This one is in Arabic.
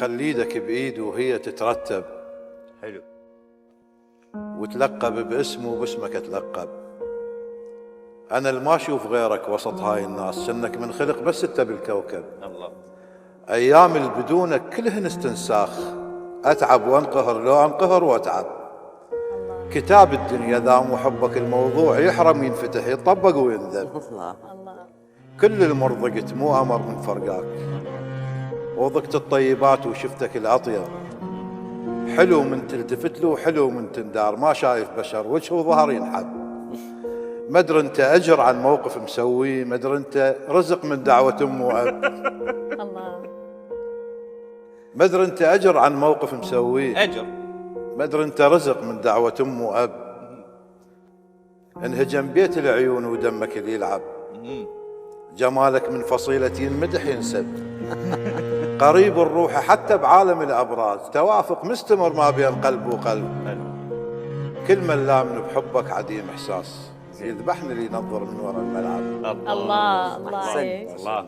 خلي ايدك بايده وهي تترتب. حلو. وتلقب باسمه وباسمك اتلقب. انا اللي ما اشوف غيرك وسط هاي الناس، انك منخلق بس انت بالكوكب. الله. ايام اللي بدونك كلهن استنساخ، اتعب وانقهر لو انقهر واتعب. كتاب الدنيا ذا مو حبك الموضوع، يحرم ينفتح يطبق وينذب. الله. كل المرضقت مو امر من فرقاك، وضقت الطيبات وشفتك الاطيب. حلو من تلتفت له وحلو من تندار، ما شايف بشر وجه وظهر ينحب. مدري انت اجر عن موقف مسويه، مدري انت رزق من دعوة ام واب. الله. مدري انت اجر عن موقف مسويه، اجر. مدري انت رزق من دعوة ام واب. انهجم بيت العيون ودمك اللي يلعب. جمالك من فصيلة ينمدح ينسب. قريب الروح حتى بعالم الابراج، توافق مستمر ما بين قلب وقلب. كل من لامن بحبك عديم احساس، يذبحني اللي ينظر من وراء الملعب. الله الله عليك. الله.